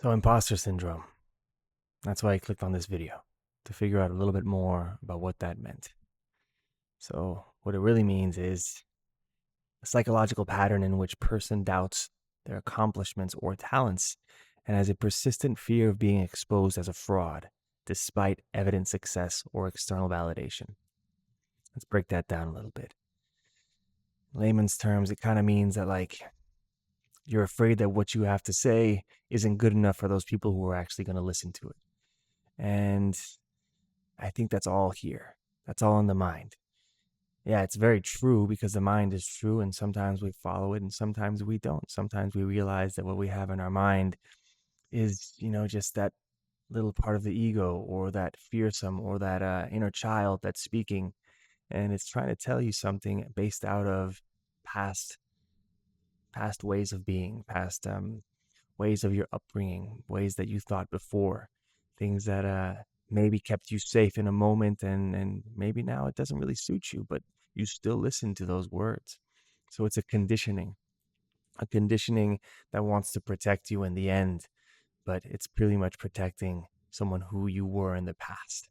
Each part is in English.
So, imposter syndrome. That's why I clicked on this video, to figure out a little bit more about what that meant. So, what it really means is a psychological pattern in which person doubts their accomplishments or talents and has a persistent fear of being exposed as a fraud, despite evident success or external validation. Let's break that down a little bit. In layman's terms, it kind of means that, you're afraid that what you have to say isn't good enough for those people who are actually going to listen to it. And I think that's all here. That's all in the mind. Yeah, it's very true because the mind is true, and sometimes we follow it and sometimes we don't. Sometimes we realize that what we have in our mind is, just that little part of the ego or that fearsome or that inner child that's speaking, and it's trying to tell you something based out of past past ways of being, past ways of your upbringing, ways that you thought before, things that maybe kept you safe in a moment, and maybe now it doesn't really suit you, but you still listen to those words. So it's a conditioning that wants to protect you in the end, but it's pretty much protecting someone who you were in the past.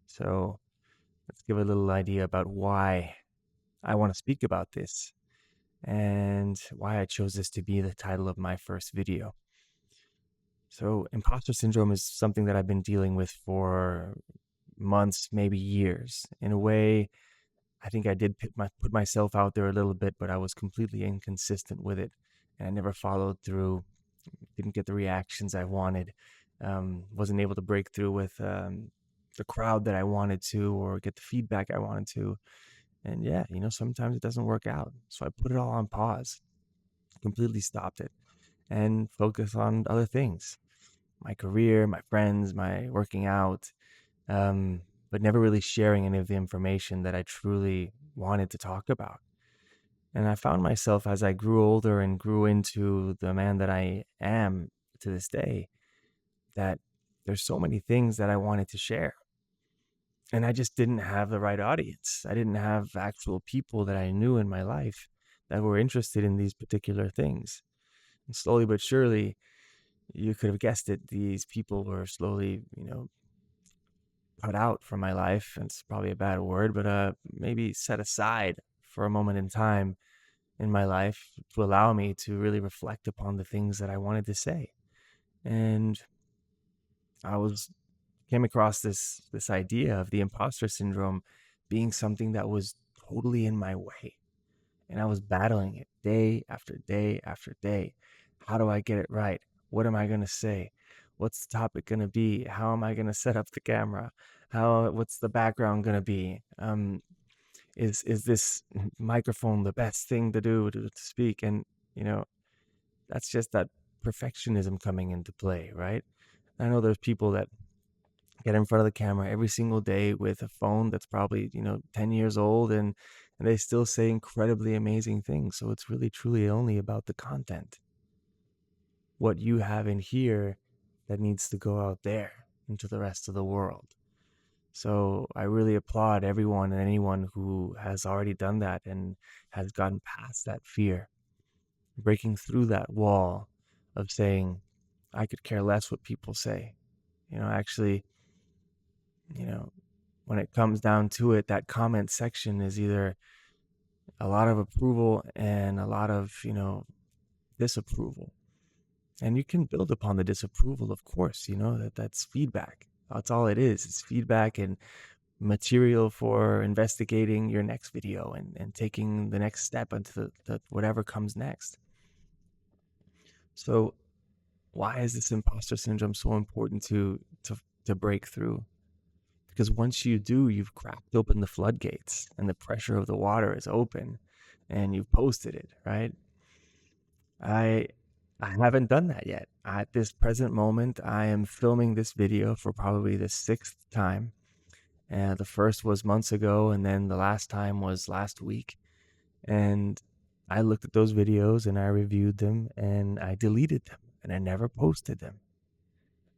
So let's give a little idea about why I want to speak about this and why I chose this to be the title of my first video. So, imposter syndrome is something that I've been dealing with for months, maybe years. In a way, I think I did put myself out there a little bit, but I was completely inconsistent with it. And I never followed through, didn't get the reactions I wanted, wasn't able to break through with the crowd that I wanted to or get the feedback I wanted to. And yeah, sometimes it doesn't work out. So I put it all on pause, completely stopped it, and focus on other things, my career, my friends, my working out, but never really sharing any of the information that I truly wanted to talk about. And I found myself as I grew older and grew into the man that I am to this day, that there's so many things that I wanted to share. And I just didn't have the right audience. I didn't have actual people that I knew in my life that were interested in these particular things. And slowly but surely, you could have guessed it, these people were slowly, cut out from my life. And it's probably a bad word, but maybe set aside for a moment in time in my life to allow me to really reflect upon the things that I wanted to say. And I was came across this idea of the imposter syndrome being something that was totally in my way. And I was battling it day after day after day. How do I get it right? What am I going to say? What's the topic going to be? How am I going to set up the camera? What's the background going to be? Is this microphone the best thing to do to speak? And, you know, that's just that perfectionism coming into play, right? I know there's people that get in front of the camera every single day with a phone that's probably 10 years old, and they still say incredibly amazing things. So it's really truly only about the content, what you have in here that needs to go out there into the rest of the world. So I really applaud everyone and anyone who has already done that and has gotten past that fear, breaking through that wall of saying, I could care less what people say. Actually, you know, when it comes down to it, that comment section is either a lot of approval and a lot of, disapproval. And you can build upon the disapproval, of course, that's feedback. That's all it is. It's feedback and material for investigating your next video and taking the next step into the whatever comes next. So why is this imposter syndrome so important to break through? Because once you do, you've cracked open the floodgates and the pressure of the water is open and you've posted it, right? I I haven't done that yet. At this present moment, I am filming this video for probably the sixth time. The first was months ago, and then the last time was last week. And I looked at those videos and I reviewed them and I deleted them and I never posted them.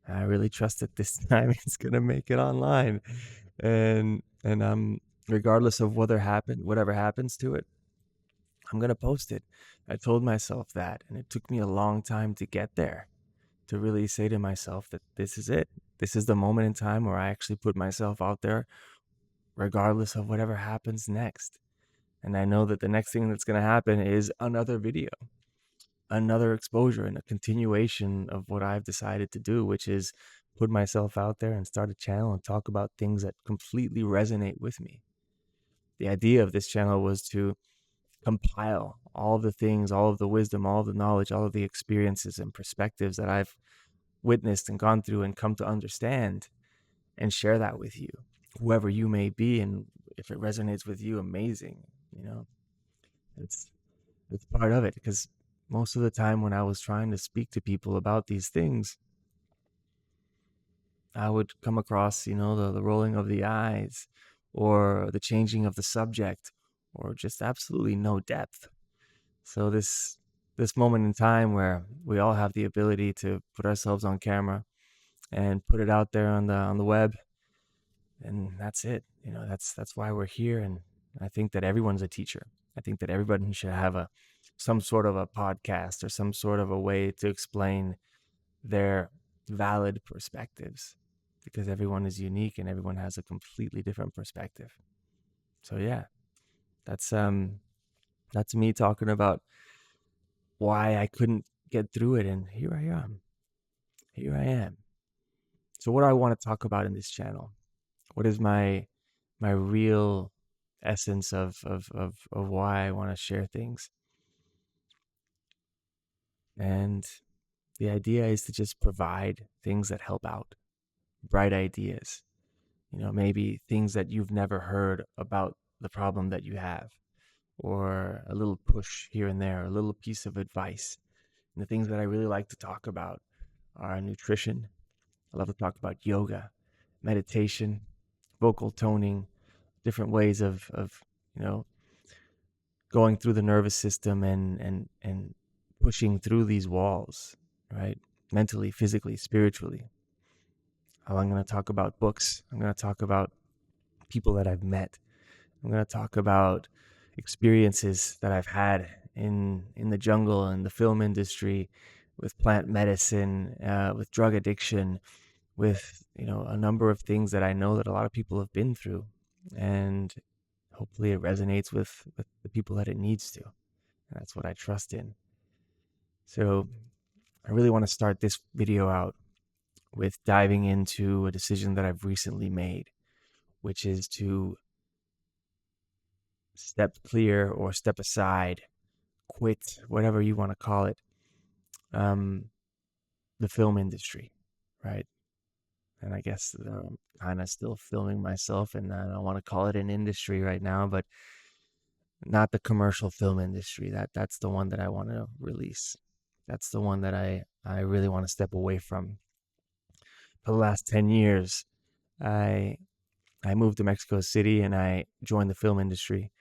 I really trust that this time it's gonna make it online, and regardless of whatever happens to it, I'm gonna post it. I told myself that, and it took me a long time to get there. to really say to myself that this is it. This is the moment in time where I actually put myself out there, regardless of whatever happens next. And I know that the next thing that's going to happen is another video, another exposure, and a continuation of what I've decided to do, which is put myself out there and start a channel and talk about things that completely resonate with me. The idea of this channel was to compile all of the things, all of the wisdom, all of the knowledge, all of the experiences and perspectives that I've witnessed and gone through and come to understand, and share that with you, whoever you may be. And if it resonates with you, amazing. It's it's part of it, because most of the time when I was trying to speak to people about these things, I would come across, the rolling of the eyes, or the changing of the subject, or just absolutely no depth. So this moment in time where we all have the ability to put ourselves on camera and put it out there on the web, and that's it. That's why we're here. And I think that everyone's a teacher. I think that everybody should have some sort of a podcast or some sort of a way to explain their valid perspectives, because everyone is unique and everyone has a completely different perspective. So yeah, that's me talking about why I couldn't get through it, and here I am. Here I am. So what do I want to talk about in this channel? What is my real essence of why I want to share things? And the idea is to just provide things that help out, bright ideas, maybe things that you've never heard about the problem that you have, or a little push here and there, a little piece of advice. And the things that I really like to talk about are nutrition. I love to talk about yoga, meditation, vocal toning, different ways of going through the nervous system and pushing through these walls, right? Mentally, physically, spiritually. I'm going to talk about books. I'm going to talk about people that I've met. I'm going to talk about experiences that I've had in the jungle, in the film industry, with plant medicine, with drug addiction, with a number of things that I know that a lot of people have been through, and hopefully it resonates with the people that it needs to. And that's what I trust in. So I really want to start this video out with diving into a decision that I've recently made, which is to step clear or step aside, quit, whatever you want to call it, um, the film industry, right? And I guess I'm kind of still filming myself, and I don't want to call it an industry right now, but not the commercial film industry. That's the one that I want to release. That's the one that I really want to step away from. For the last 10 years, I I moved to Mexico City and I joined the film industry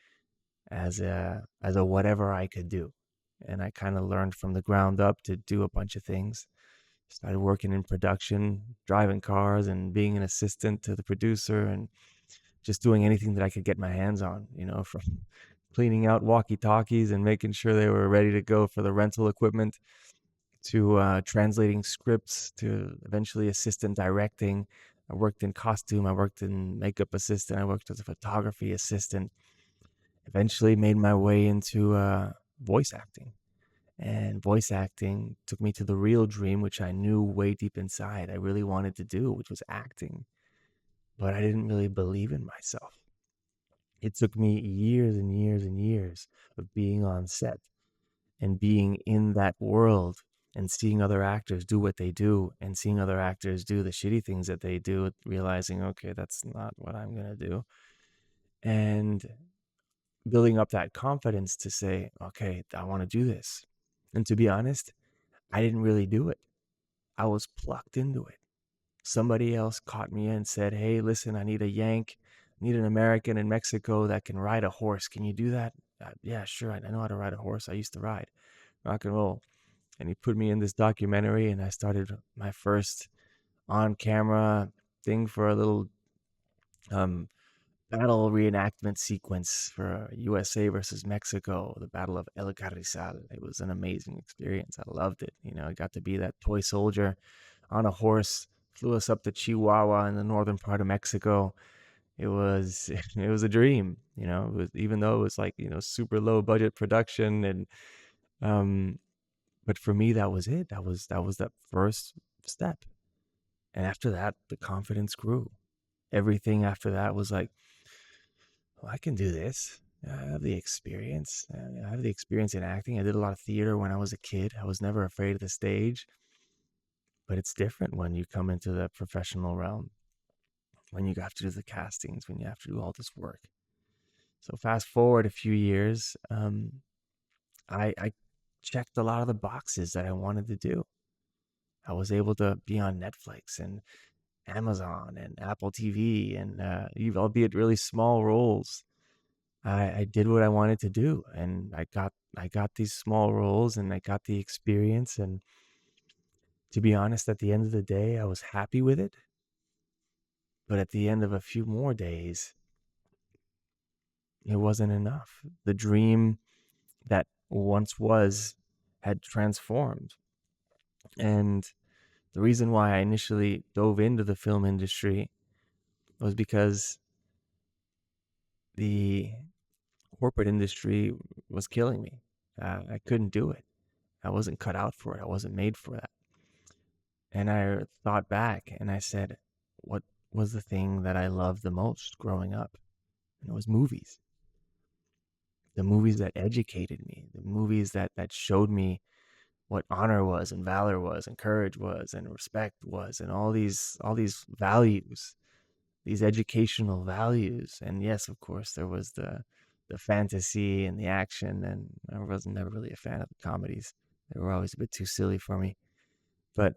as a whatever I could do. And I kind of learned from the ground up to do a bunch of things. Started working in production, driving cars, and being an assistant to the producer, and just doing anything that I could get my hands on, from cleaning out walkie-talkies and making sure they were ready to go for the rental equipment, to translating scripts, to eventually assistant directing. I worked in costume, I worked in makeup assistant, I worked as a photography assistant. Eventually made my way into voice acting. And voice acting took me to the real dream, which I knew way deep inside I really wanted to do, which was acting. But I didn't really believe in myself. It took me years and years and years of being on set and being in that world and seeing other actors do what they do and seeing other actors do the shitty things that they do, realizing, okay, that's not what I'm going to do. And building up that confidence to say, okay, I want to do this. And to be honest, I didn't really do it. I was plucked into it. Somebody else caught me and said, hey, listen, I need a Yank. I need an American in Mexico that can ride a horse. Can you do that? Yeah, sure. I know how to ride a horse. I used to ride rock and roll. And he put me in this documentary, and I started my first on camera thing for a little battle reenactment sequence for USA versus Mexico, the Battle of El Carrizal. It was an amazing experience. I loved it. I got to be that toy soldier on a horse, flew us up to Chihuahua in the northern part of Mexico. It was it was a dream. It was, even though it was like, super low budget production, and um but for me that was it. That was that first step. And after that, the confidence grew. Everything after that was like, well, I can do this. I have the experience. I have the experience in acting. I did a lot of theater when I was a kid. I was never afraid of the stage. But it's different when you come into the professional realm, when you have to do the castings, when you have to do all this work. So fast forward a few years, I checked a lot of the boxes that I wanted to do. I was able to be on Netflix and Amazon and Apple TV, and albeit really small roles. I did what I wanted to do, and I got these small roles, and I got the experience. And to be honest, at the end of the day, I was happy with it. But at the end of a few more days, it wasn't enough. The dream that once was had transformed. And the reason why I initially dove into the film industry was because the corporate industry was killing me. I couldn't do it. I wasn't cut out for it. I wasn't made for that. And I thought back and I said, what was the thing that I loved the most growing up? And it was movies. The movies that educated me, the movies that showed me what honor was and valor was and courage was and respect was, and all these values, these educational values. And yes, of course, there was the fantasy and the action, and I was never really a fan of the comedies. They were always a bit too silly for me. But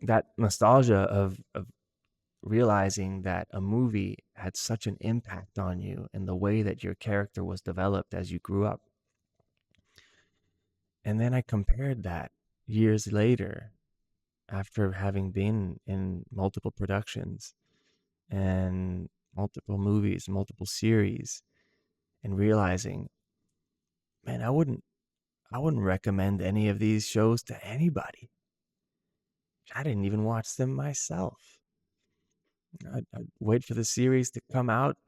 that nostalgia of realizing that a movie had such an impact on you and the way that your character was developed as you grew up. And then I compared that years later, after having been in multiple productions and multiple movies, multiple series, and realizing, man, I wouldn't recommend any of these shows to anybody. I didn't even watch them myself. I'd wait for the series to come out,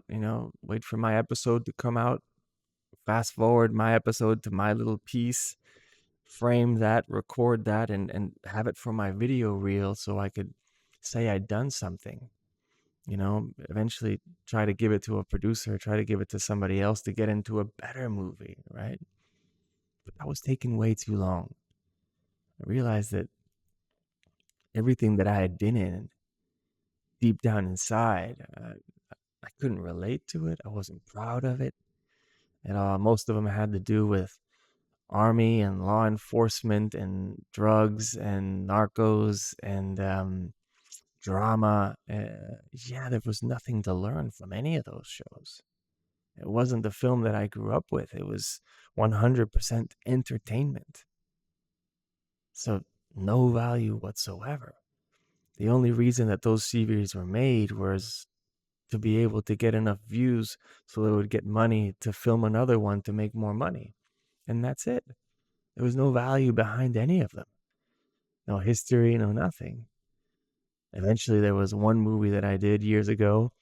wait for my episode to come out, fast forward my episode to my little piece, frame that, record that, and have it for my video reel so I could say I'd done something. Eventually try to give it to a producer, try to give it to somebody else to get into a better movie, right? But that was taking way too long. I realized that everything that I had been in, deep down inside, I couldn't relate to it. I wasn't proud of it. And most of them had to do with army and law enforcement and drugs and narcos and drama. Yeah, there was nothing to learn from any of those shows. It wasn't the film that I grew up with. It was 100% entertainment. So no value whatsoever. The only reason that those series were made was to be able to get enough views so they would get money to film another one to make more money. And that's it. There was no value behind any of them. No history, no nothing. Eventually, there was one movie that I did years ago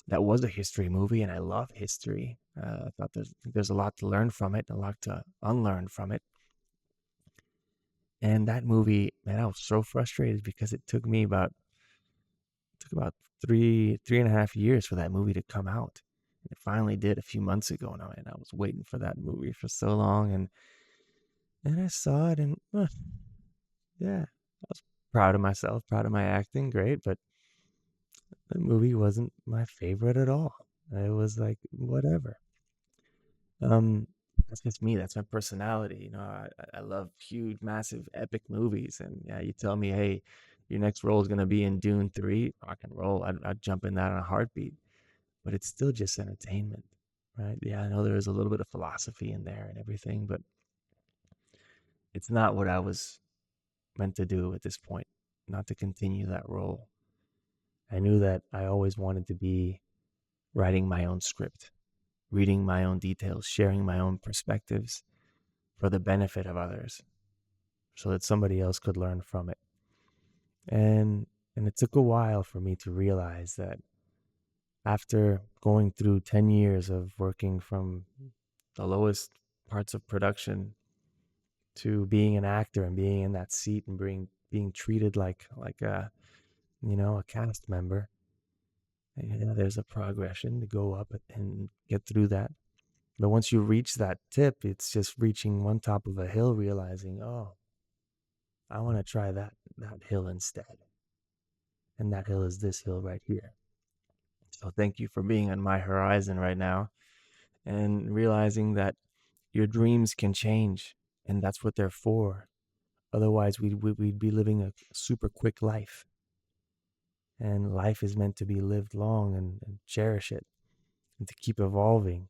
that was a history movie, and I love history. I thought there's a lot to learn from it, a lot to unlearn from it. And that movie, man, I was so frustrated because it took about three and a half years for that movie to come out. It finally did a few months ago now, and I was waiting for that movie for so long, and I saw it, and yeah, I was proud of myself, proud of my acting, great, but the movie wasn't my favorite at all. It was like whatever. Um, that's just me. That's my personality. I love huge, massive, epic movies, and yeah, you tell me, hey, your next role is gonna be in Dune 3, rock and roll. I'd jump in that in a heartbeat. But it's still just entertainment, right? Yeah, I know there is a little bit of philosophy in there and everything, but it's not what I was meant to do at this point, not to continue that role. I knew that I always wanted to be writing my own script, reading my own details, sharing my own perspectives for the benefit of others so that somebody else could learn from it. And it took a while for me to realize that after going through 10 years of working from the lowest parts of production to being an actor and being in that seat and being treated like a a cast member, there's a progression to go up and get through that. But once you reach that tip, it's just reaching one top of a hill, realizing, oh, I want to try that hill instead. And that hill is this hill right here. So thank you for being on my horizon right now and realizing that your dreams can change, and that's what they're for. Otherwise, we'd be living a super quick life. And life is meant to be lived long and cherish it and to keep evolving.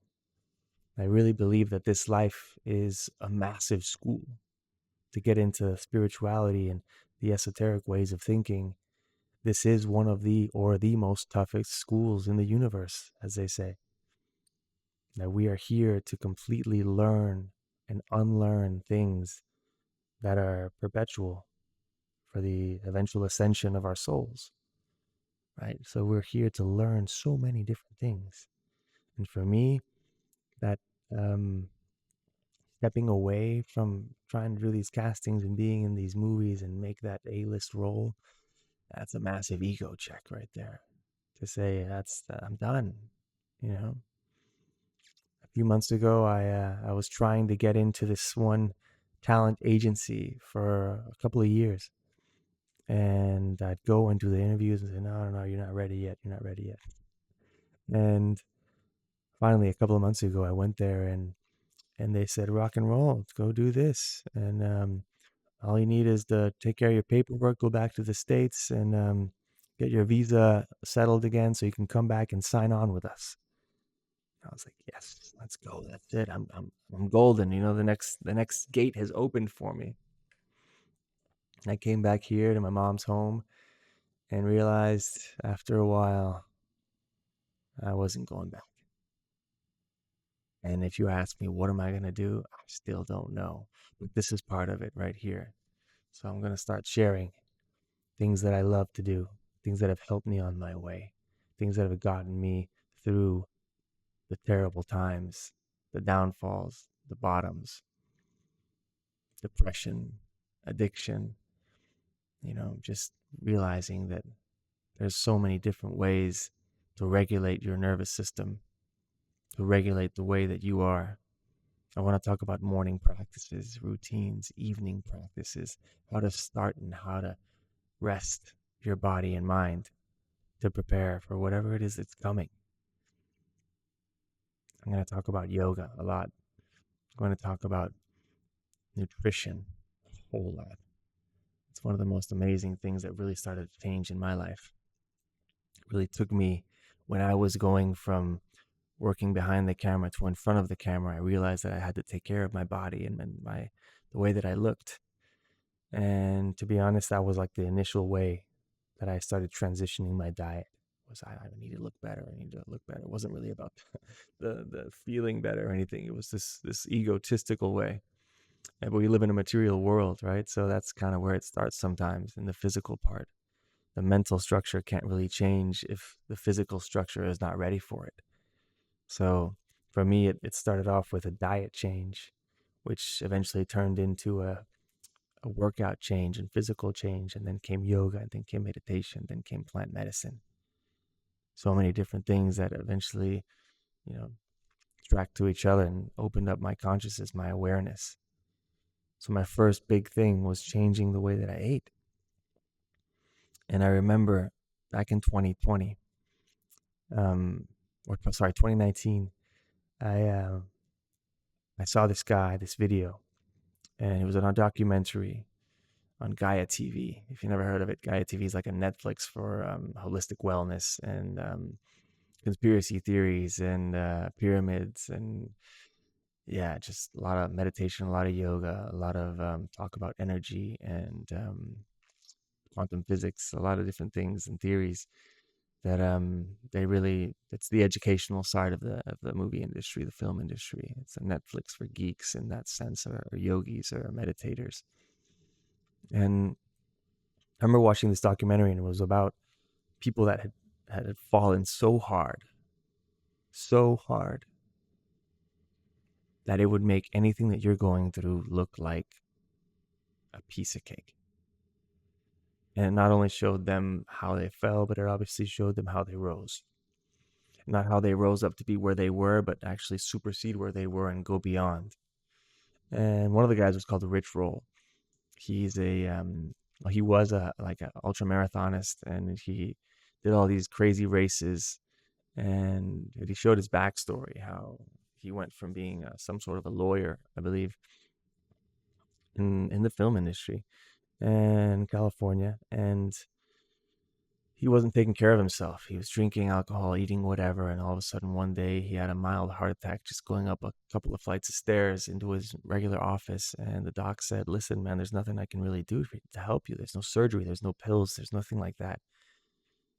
I really believe that this life is a massive school to get into spirituality and the esoteric ways of thinking. This is one of the most toughest schools in the universe, as they say. That we are here to completely learn and unlearn things that are perpetual for the eventual ascension of our souls, right? So we're here to learn so many different things. And for me, that um, stepping away from trying to do these castings and being in these movies and make that A-list role, that's a massive ego check right there. To say I'm done, you know. A few months ago, I was trying to get into this one talent agency for a couple of years, and I'd go and do the interviews and say, no, no, no, you're not ready yet. You're not ready yet. And finally, a couple of months ago, I went there and they said, rock and roll, let's go do this. And all you need is to take care of your paperwork, go back to the States, and get your visa settled again so you can come back and sign on with us. I was like, yes, let's go. That's it. I'm golden. The next gate has opened for me. I came back here to my mom's home and realized after a while I wasn't going back. And if you ask me, what am I going to do? I still don't know. But this is part of it right here. So I'm going to start sharing things that I love to do, things that have helped me on my way, things that have gotten me through the terrible times, the downfalls, the bottoms, depression, addiction, just realizing that there's so many different ways to regulate your nervous system, to regulate the way that you are. I want to talk about morning practices, routines, evening practices, how to start and how to rest your body and mind to prepare for whatever it is that's coming. I'm going to talk about yoga a lot. I'm going to talk about nutrition a whole lot. It's one of the most amazing things that really started to change in my life. It really took me when I was going from working behind the camera to in front of the camera. I realized that I had to take care of my body and the way that I looked. And to be honest, that was like the initial way that I started transitioning my diet. Was I need to look better. I need to look better. It wasn't really about the feeling better or anything. It was this egotistical way. But we live in a material world, right? So that's kind of where it starts sometimes in the physical part. The mental structure can't really change if the physical structure is not ready for it. So for me, it started off with a diet change, which eventually turned into a workout change and physical change, and then came yoga, and then came meditation, then came plant medicine. So many different things that eventually, you know, tracked to each other and opened up my consciousness, my awareness. So my first big thing was changing the way that I ate. And I remember back in 2020, or sorry, 2019, I saw this video, and it was on a documentary on Gaia TV. If you never heard of it, Gaia TV is like a Netflix for holistic wellness and conspiracy theories and pyramids and yeah, just a lot of meditation, a lot of yoga, a lot of talk about energy and quantum physics, a lot of different things and theories. that it's the educational side of the movie industry, the film industry. It's a Netflix for geeks in that sense, or yogis or meditators. And I remember watching this documentary, and it was about people that had fallen so hard that it would make anything that you're going through look like a piece of cake. And it not only showed them how they fell, but it obviously showed them how they rose. Not how they rose up to be where they were, but actually supersede where they were and go beyond. And one of the guys was called the Rich Roll. He's he was a ultra marathonist, and he did all these crazy races. And he showed his backstory, how he went from being some sort of a lawyer, I believe, in the film industry in California, and he wasn't taking care of himself. He was drinking alcohol, eating whatever, and all of a sudden one day he had a mild heart attack just going up a couple of flights of stairs into his regular office. And the doc said, "Listen, man, there's nothing I can really do to help you. There's no surgery, there's no pills, there's nothing like that.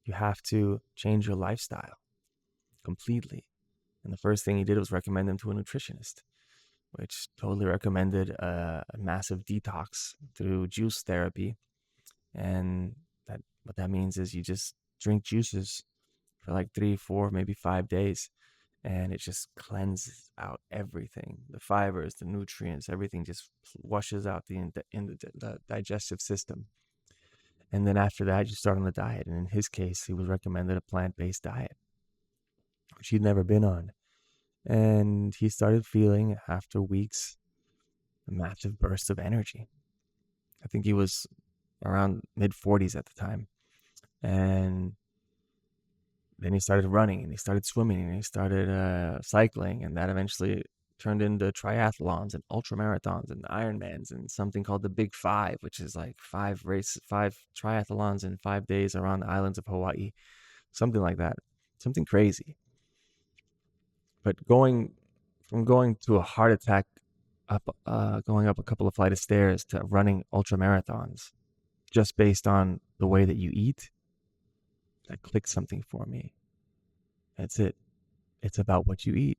You have to change your lifestyle completely." And the first thing he did was recommend him to a nutritionist, which totally recommended a massive detox through juice therapy. And what that means is you just drink juices for like 3, 4, maybe 5 days, and it just cleanses out everything, the fibers, the nutrients, everything just washes out in the digestive system. And then after that, you start on the diet. And in his case, he was recommended a plant-based diet, which he'd never been on. And he started feeling, after weeks, a massive burst of energy. I think he was around mid-40s at the time. And then he started running, and he started swimming, and he started cycling, and that eventually turned into triathlons and ultra marathons and Ironmans and something called the Big Five, which is like 5 triathlons in 5 days around the islands of Hawaii, something like that, something crazy. But going to a heart attack going up a couple of flight of stairs to running ultra marathons, just based on the way that you eat, that clicked something for me. That's it. It's about what you eat,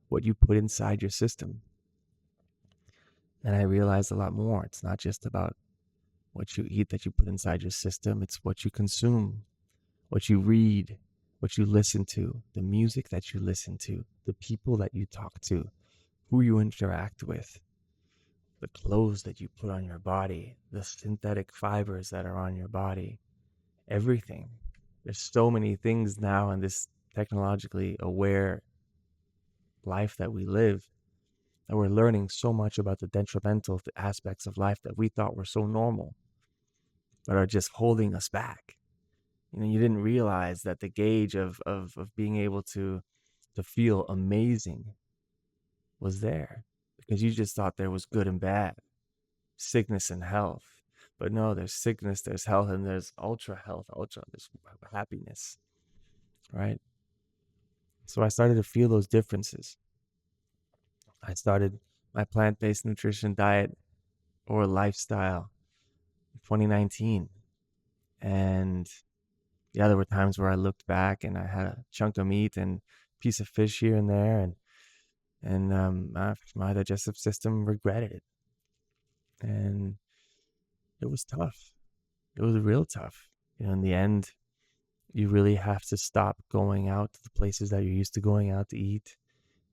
what you put inside your system. And I realized a lot more. It's not just about what you eat that you put inside your system. It's what you consume, what you read, what you listen to, the music that you listen to, the people that you talk to, who you interact with, the clothes that you put on your body, the synthetic fibers that are on your body, everything. There's so many things now in this technologically aware life that we live, that we're learning so much about the detrimental aspects of life that we thought were so normal, but are just holding us back. You didn't realize that the gauge of being able to feel amazing was there, because you just thought there was good and bad, sickness and health. But no, there's sickness, there's health, and there's ultra health, there's happiness, right? So I started to feel those differences. I started my plant-based nutrition diet or lifestyle in 2019. And yeah, there were times where I looked back and I had a chunk of meat and a piece of fish here and there, and my digestive system regretted it. And it was tough. It was real tough. In the end, you really have to stop going out to the places that you're used to going out to eat.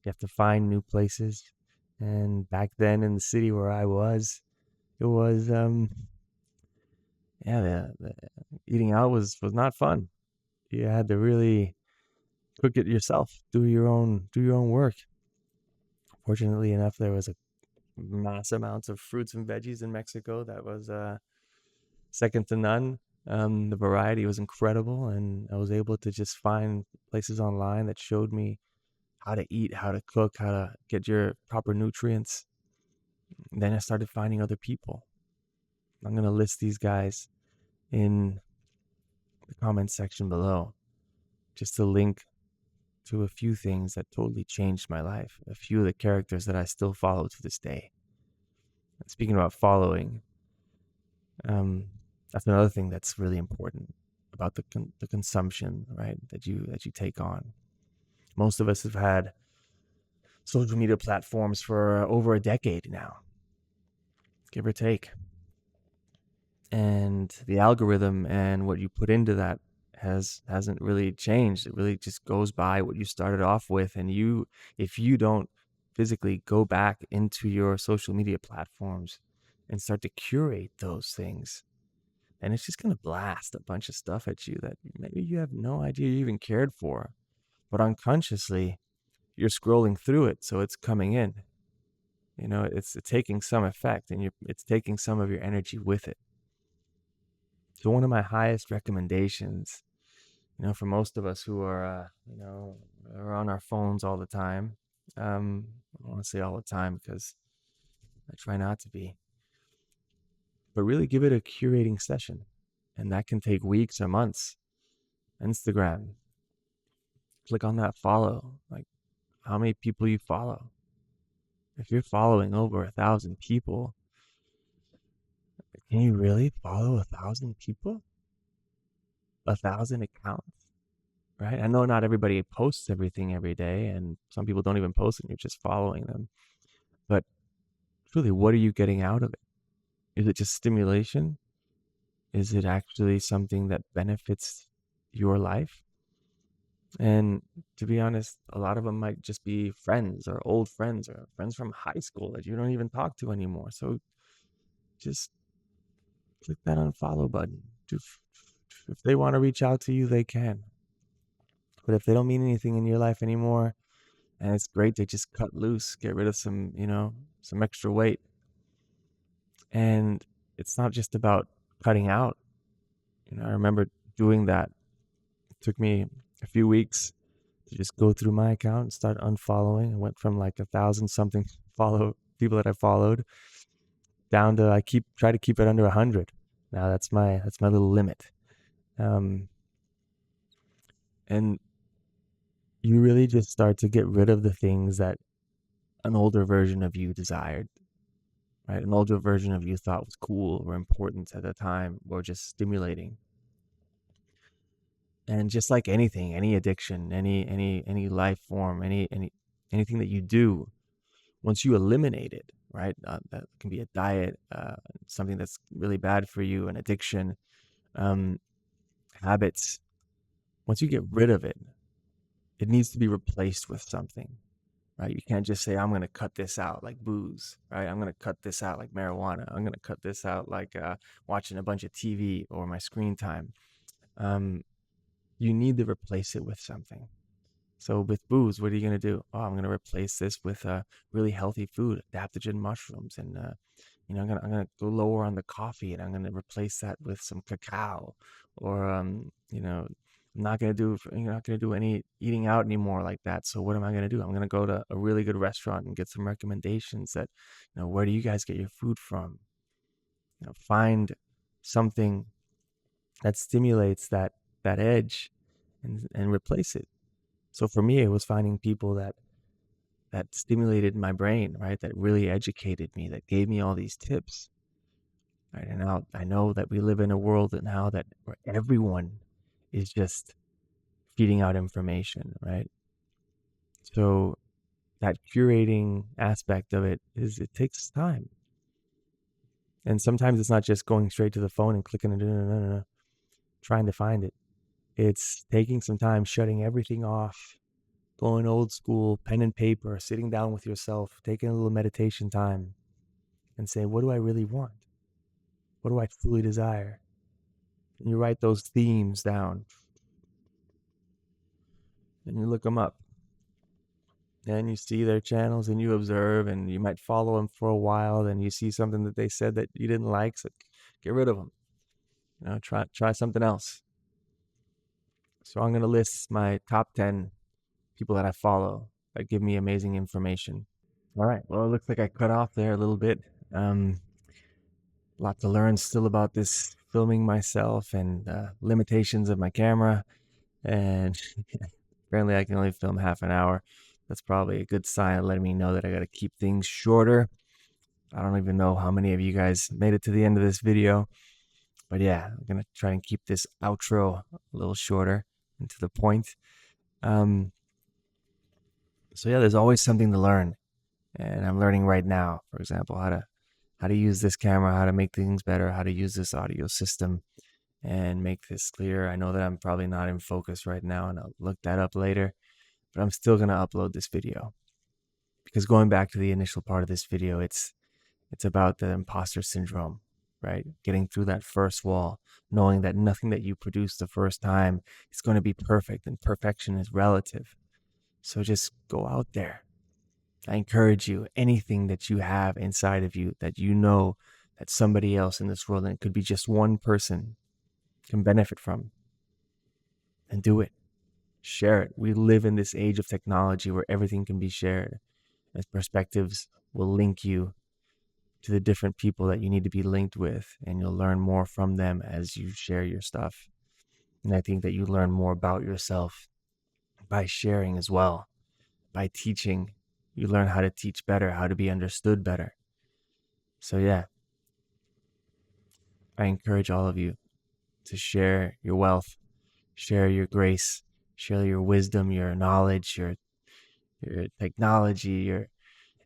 You have to find new places. And back then in the city where I was, it was the eating out was not fun. You had to really cook it yourself, do your own work. Fortunately enough, there was a mass amounts of fruits and veggies in Mexico that was second to none. The variety was incredible, and I was able to just find places online that showed me how to eat, how to cook, how to get your proper nutrients. And then I started finding other people. I'm going to list these guys in the comments section below, just to link to a few things that totally changed my life, a few of the characters that I still follow to this day. And speaking about following, that's another thing that's really important about the consumption, right, that you take on. Most of us have had social media platforms for over a decade now, give or take. And the algorithm and what you put into that hasn't really changed. It really just goes by what you started off with. And if you don't physically go back into your social media platforms and start to curate those things, and it's just going to blast a bunch of stuff at you that maybe you have no idea you even cared for, but unconsciously you're scrolling through it, so it's coming in. It's taking some effect, and it's taking some of your energy with it. So one of my highest recommendations, for most of us who are are on our phones all the time, I don't want to say all the time because I try not to be, but really give it a curating session, and that can take weeks or months. Instagram, click on that follow, like how many people you follow. If you're following over 1,000 people, can you really follow 1,000 people? 1,000 accounts, right? I know not everybody posts everything every day, and some people don't even post it, and you're just following them. But truly, what are you getting out of it? Is it just stimulation? Is it actually something that benefits your life? And to be honest, a lot of them might just be friends or old friends or friends from high school that you don't even talk to anymore. So just click that unfollow button. If they want to reach out to you, they can. But if they don't mean anything in your life anymore, and it's great to just cut loose, get rid of some, some extra weight. And it's not just about cutting out. I remember doing that. It took me a few weeks to just go through my account and start unfollowing. I went from like 1,000 something follow people that I followed down to try to keep it under 100. Now that's my little limit. And you really just start to get rid of the things that an older version of you desired, right? An older version of you thought was cool or important at the time, or just stimulating. And just like anything, any addiction, any life form, anything that you do, once you eliminate it, right? That can be a diet, something that's really bad for you, an addiction, habits. Once you get rid of it, it needs to be replaced with something, right? You can't just say, I'm going to cut this out like booze, right? I'm going to cut this out like marijuana. I'm going to cut this out like watching a bunch of TV or my screen time. You need to replace it with something. So with booze, what are you going to do? Oh, I'm going to replace this with really healthy food, adaptogen mushrooms. And, I'm going to go lower on the coffee, and I'm going to replace that with some cacao. Or, I'm not going to do any eating out anymore like that. So what am I going to do? I'm going to go to a really good restaurant and get some recommendations that, where do you guys get your food from? Find something that stimulates that edge and replace it. So for me, it was finding people that stimulated my brain, right? That really educated me, that gave me all these tips. Right? And now I know that we live in a world now where everyone is just feeding out information, right? So that curating aspect of it takes time. And sometimes it's not just going straight to the phone and clicking and trying to find it. It's taking some time, shutting everything off, going old school, pen and paper, sitting down with yourself, taking a little meditation time and saying, what do I really want? What do I truly desire? And you write those themes down and you look them up. And you see their channels and you observe, and you might follow them for a while. Then you see something that they said that you didn't like, so get rid of them. Try something else. So I'm going to list my top 10 people that I follow that give me amazing information. All right. Well, it looks like I cut off there a little bit. A lot to learn still about this filming myself and limitations of my camera. And apparently I can only film half an hour. That's probably a good sign letting me know that I got to keep things shorter. I don't even know how many of you guys made it to the end of this video. But yeah, I'm gonna try and keep this outro a little shorter and to the point. Um, so yeah, there's always something to learn, and I'm learning right now. For example, how to use this camera, how to make things better, how to use this audio system, and make this clear. I know that I'm probably not in focus right now, and I'll look that up later. But I'm still gonna upload this video because going back to the initial part of this video, it's about the imposter syndrome, right? Getting through that first wall, knowing that nothing that you produce the first time is going to be perfect, and perfection is relative. So just go out there. I encourage you, anything that you have inside of you that you know that somebody else in this world, and it could be just one person, can benefit from, and do it. Share it. We live in this age of technology where everything can be shared, as perspectives will link you to the different people that you need to be linked with, and you'll learn more from them as you share your stuff. And I think that you learn more about yourself by sharing as well, by teaching. You learn how to teach better, how to be understood better. So yeah, I encourage all of you to share your wealth, share your grace, share your wisdom, your knowledge, your technology, your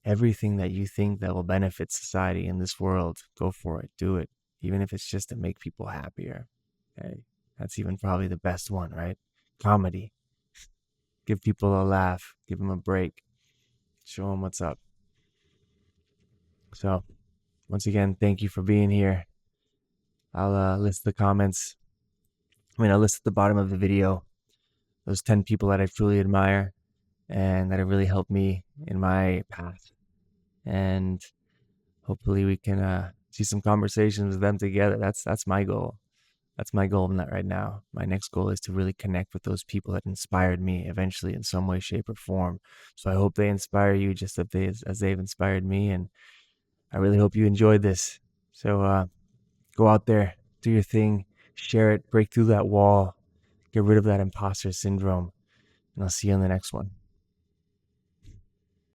everything that you think that will benefit society in this world. Go for it. Do it. Even if it's just to make people happier. Hey, that's even probably the best one, right? Comedy. Give people a laugh. Give them a break. Show them what's up. So, once again, thank you for being here. I'll list the comments. I'll list at the bottom of the video those 10 people that I truly admire and that have really helped me in my path. And hopefully we can see some conversations with them together. That's my goal. That's my goal right now. My next goal is to really connect with those people that inspired me eventually in some way, shape, or form. So I hope they inspire you just as they've inspired me. And I really hope you enjoyed this. So go out there, do your thing, share it, break through that wall, get rid of that imposter syndrome. And I'll see you on the next one.